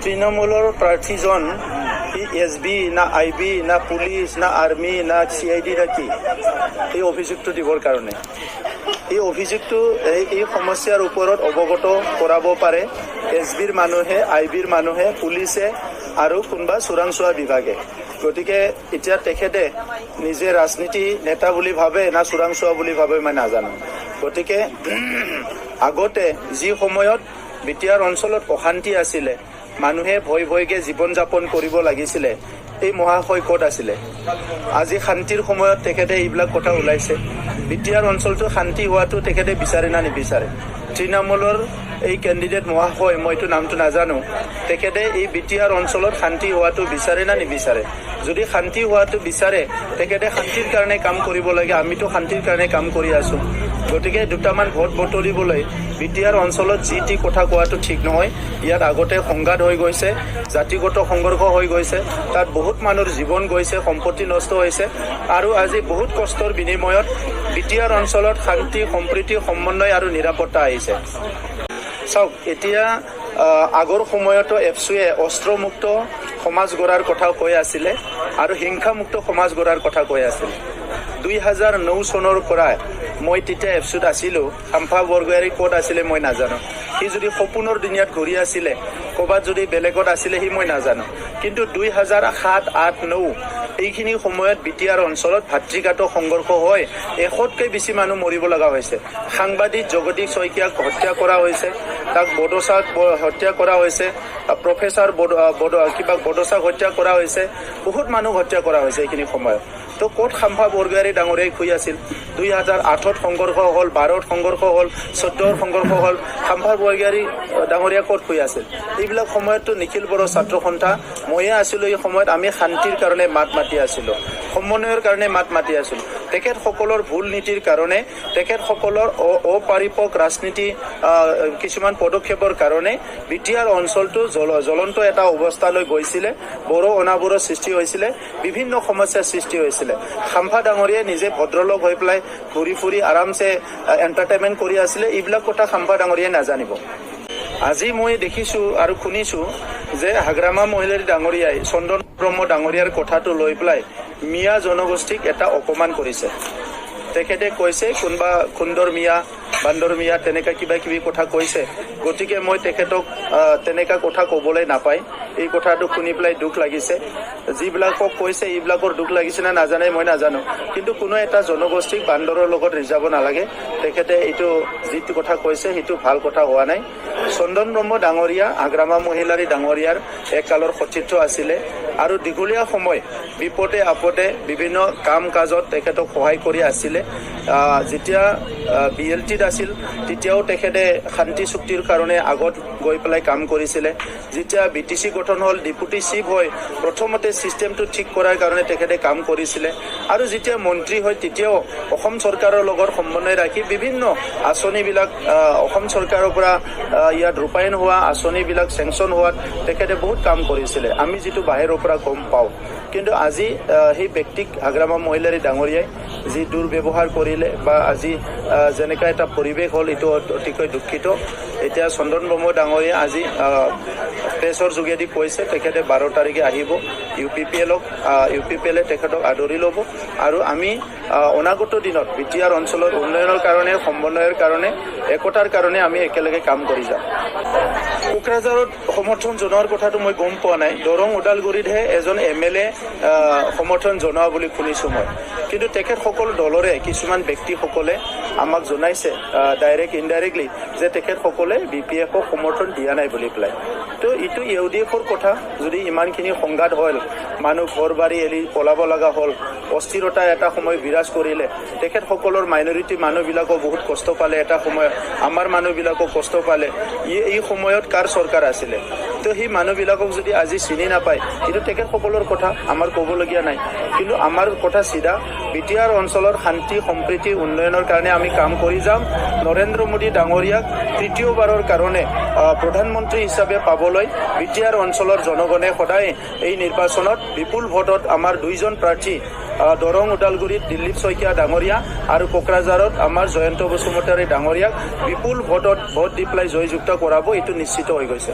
তৃণমূলৰ প্ৰাৰ্থীজন SB না IB না পুলিচ না আৰ্মি না CID না কি এই অভিযোগটো দিবৰ কাৰণে এই অভিযোগটো এই সমস্যাৰ ওপৰত অৱগত কৰাব পাৰে SBৰ মানুহে IBৰ মানুহে পুলিচে আৰু কোনোবা চোৰাংচোৱা বিভাগে গতিকে এতিয়া তেখেতে নিজে ৰাজনীতি নেতা বুলি ভাবে না চোৰাংচোৱা বুলি ভাবে মই নাজানো গতিকে আগতে যি সময়ত বিটিআৰ অঞ্চলত অশান্তি আছিলে মানুহে ভয়কে জীৱন যাপন কৰিব লাগিছিলে এই মহাশয় ক'ত আছিলে আজি শান্তিৰ সময়ত তেখেতে এইবিলাক কথা ওলাইছে বিটিআৰ অঞ্চলটো শান্তি হোৱাটো তেখেতে বিচাৰে না নিবিচাৰে তৃণমূলৰ এই কেণ্ডিডেট মহাশয় মইতো নামটো নাজানো তেখেতে এই বিটিআৰ অঞ্চলত শান্তি হোৱাটো বিচাৰে না নিবিচাৰে যদি শান্তি হোৱাটো বিচাৰে তেখেতে শান্তিৰ কাৰণে কাম কৰিব লাগে আমিতো শান্তিৰ কাৰণে কাম কৰি আছো গতিকে দুটামান ভোট বটলিবলৈ বিটিআৰ অঞ্চলত যি টি কথা কোৱাটো ঠিক নহয় ইয়াত আগতে সংঘাত হৈ গৈছে জাতিগত সংঘৰ্ষ হৈ গৈছে তাত বহুত মানুহৰ জীৱন গৈছে সম্পত্তি নষ্ট হৈছে আৰু আজি বহুত কষ্টৰ বিনিময়ত বিটিআৰ অঞ্চলত শান্তি সম্প্ৰীতি সমন্বয় আৰু নিৰাপত্তা আহিছে চাওক এতিয়া আগৰ সময়তো এফচুৱে অস্ত্ৰমুক্ত সমাজ গঢ়াৰ কথা কৈ আছিলে আৰু হিংসামুক্ত সমাজ গঢ়াৰ কথা কৈ আছিলে 2009 চনৰ পৰা মই তেতিয়া এফচুত আছিলোঁ খাম্ফা বৰগোহাঁই ক'ত আছিলে মই নাজানো সি যদি সপোনৰ দুনিয়াত ঘূৰি আছিলে ক'ৰবাত যদি বেলেগত আছিলে সি মই নাজানো কিন্তু 2007, 8, 9 এইখিনি সময়ত বিটিআৰ অঞ্চলত ভাতৃঘাত সংঘৰ্ষ হয় 100তকৈ বেছি মানুহ মৰিব লগা হৈছে সাংবাদিক জগদীশ শইকীয়াক হত্যা কৰা হৈছে তাক বডোচাক হত্যা কৰা হৈছে প্ৰফেচাৰ বডোচাক হত্যা কৰা হৈছে বহুত মানুহ হত্যা কৰা হৈছে এইখিনি সময়ত তো ক'ত খাম্ফা বৰগোহাঁই ডাঙৰীয়াই শুই আছিল 2008ত সংঘৰ্ষ হ'ল 12ত সংঘৰ্ষ হ'ল 14ৰ সংঘৰ্ষ হ'ল খাম্ফা বৰগোহাঁই ডাঙৰীয়া ক'ত শুই আছিল এইবিলাক সময়ততো নিখিল বড়ো ছাত্ৰ সন্থা ময়ে আছিলোঁ এই সময়ত আমি শান্তিৰ কাৰণে মাত মাতি আছিলোঁ সমন্বয়ৰ কাৰণে মাত মাতি আছিলোঁ তেখেতসকলৰ ভুল নীতিৰ কাৰণে তেখেতসকলৰ অপাৰিপক ৰাজনীতি কিছুমান পদক্ষেপৰ কাৰণে বিটিআৰ অঞ্চলটো জ্বলন্ত এটা অৱস্থালৈ গৈছিলে বড়ো অনাবৰৰ সৃষ্টি হৈছিলে বিভিন্ন সমস্যাৰ সৃষ্টি হৈছিলে খাম্ফা ডাঙৰীয়াই নিজে ভদ্ৰলোক হৈ পেলাই ঘূৰি ফুৰি আৰামছে এণ্টাৰটেইনমেণ্ট কৰি আছিলে এইবিলাক কথা খাম্ফা ডাঙৰীয়াই নাজানিব আজি মই দেখিছোঁ আৰু শুনিছোঁ যে হাগ্ৰামা মহিলাৰী ডাঙৰীয়াই চন্দন ব্ৰহ্ম ডাঙৰীয়াৰ কথাটো লৈ পেলাই মিয়া জনগোষ্ঠীক এটা অপমান কৰিছে তেখেতে কৈছে কোনোবা খুন্দৰ মিয়া বান্দৰ মিয়া তেনেকা কিবা কিবি কথা কৈছে গতিকে মই তেখেতক তেনেকা কথা ক'বলৈ নাপায় এই কথাটো শুনি পেলাই দুখ লাগিছে যিবিলাকক কৈছে এইবিলাকৰ দুখ লাগিছে না নাজানে মই নাজানো কিন্তু কোনো এটা জনগোষ্ঠীক বান্দৰৰ লগত ৰিজাব নালাগে তেখেতে এইটো যিটো কথা কৈছে সেইটো ভাল কথা হোৱা নাই চন্দন ব্ৰহ্ম ডাঙৰীয়া হাগ্ৰামা মহিলাৰী ডাঙৰীয়াৰ এককালৰ সতীৰ্থ আছিলে আৰু দীঘলীয়া সময় বিপদে আপদে বিভিন্ন কাম কাজত তেখেতক সহায় কৰি আছিলে যেতিয়া BLTত আছিল তেতিয়াও তেখেতে শান্তি চুক্তিৰ কাৰণে আগত গৈ পেলাই কাম কৰিছিলে যেতিয়া BTC গঠন হ'ল ডেপুটি চিফ হৈ প্ৰথমতে চিষ্টেমটো ঠিক কৰাৰ কাৰণে তেখেতে কাম কৰিছিলে আৰু যেতিয়া মন্ত্ৰী হয় তেতিয়াও অসম চৰকাৰৰ লগত সমন্বয় ৰাখি বিভিন্ন আঁচনিবিলাক অসম চৰকাৰৰ পৰা ইয়াত ৰূপায়ণ হোৱা আঁচনিবিলাক চেংচন হোৱাত তেখেতে বহুত কাম কৰিছিলে আমি যিটো বাহিৰৰ পৰা গম পাওঁ কিন্তু আজি সেই ব্যক্তিক হাগ্ৰামা মহিলাৰী ডাঙৰীয়াই যি দুৰ্ব্যৱহাৰ কৰিলে বা আজি যেনেকা এটা পৰিৱেশ হ'ল এইটো অতিকৈ দুখিত এতিয়া চন্দন ব্ৰহ্ম ডাঙৰীয়া আজি প্ৰেছৰ যোগেদি কৈছে তেখেতে 12 তাৰিখে আহিব UPPLে তেখেতক আদৰি ল'ব আৰু আমি অনাগত দিনত বিটিআৰ অঞ্চলৰ উন্নয়নৰ কাৰণে সমন্বয়ৰ কাৰণে একতাৰ কাৰণে আমি একেলগে কাম কৰি যাম কোকৰাঝাৰত সমৰ্থন জনোৱাৰ কথাটো মই গম পোৱা নাই দৰং ওদালগুৰিতহে এজন MLA সমৰ্থন জনোৱা বুলি শুনিছোঁ মই কিন্তু তেখেতসকল দলৰে কিছুমান ব্যক্তিসকলে আমাক জনাইছে ডাইৰেক্ট ইনডাইৰেক্টলি যে তেখেতসকলে BPFক সমৰ্থন দিয়া নাই বুলি পেলাই তো এইটো UDFৰ কথা যদি ইমানখিনি সংঘাত হ'ল মানুহ ঘৰ বাৰী এৰি পলাব লগা হ'ল অস্থিৰতা এটা সময় বিৰাজ কৰিলে তেখেতসকলৰ মাইনৰিটি মানুহবিলাকো বহুত কষ্ট পালে এটা সময়ত আমাৰ মানুহবিলাকো কষ্ট পালে এই সময়ত কাৰ চৰকাৰ আছিলে তো সেই মানুহবিলাকক যদি আজি চিনি নাপায় এইটো তেখেতসকলৰ কথা আমাৰ ক'বলগীয়া নাই কিন্তু আমাৰ কথা চিধা বিটিআৰ অঞ্চলৰ শান্তি সম্প্ৰীতি উন্নয়নৰ কাৰণে আমি কাম কৰি যাম নৰেন্দ্ৰ মোদী ডাঙৰীয়াক তৃতীয়বাৰৰ কাৰণে প্ৰধানমন্ত্ৰী হিচাপে পাবলৈ বিটিআৰ অঞ্চলৰ জনগণে সদায় এই নিৰ্বাচনত বিপুল ভোটত আমাৰ দুইজন প্ৰাৰ্থী দৰং ওদালগুৰিত দিলীপ শইকীয়া ডাঙৰীয়া আৰু কোকৰাঝাৰত আমাৰ জয়ন্ত বসুমতাৰী ডাঙৰীয়াক বিপুল ভোট দি পেলাই জয়যুক্ত কৰাব এইটো নিশ্চিত হৈ গৈছে